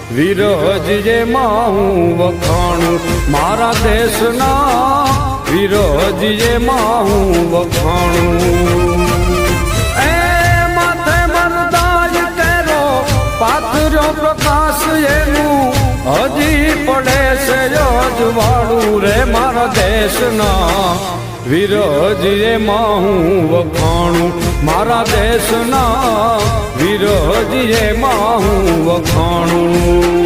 વિરહજીએ માં હું વખાણું મારા દેશના વિરહજીએ માં હું વખાણું એ માથે મરદાજ કેરો પાથર્યો પ્રકાશ એનું હજી પડે છે અજવાળું રે મારા દેશના વિરહજીએ માં હું વખાણું મારા દેશના વિરહજીએ માં હું વખાણું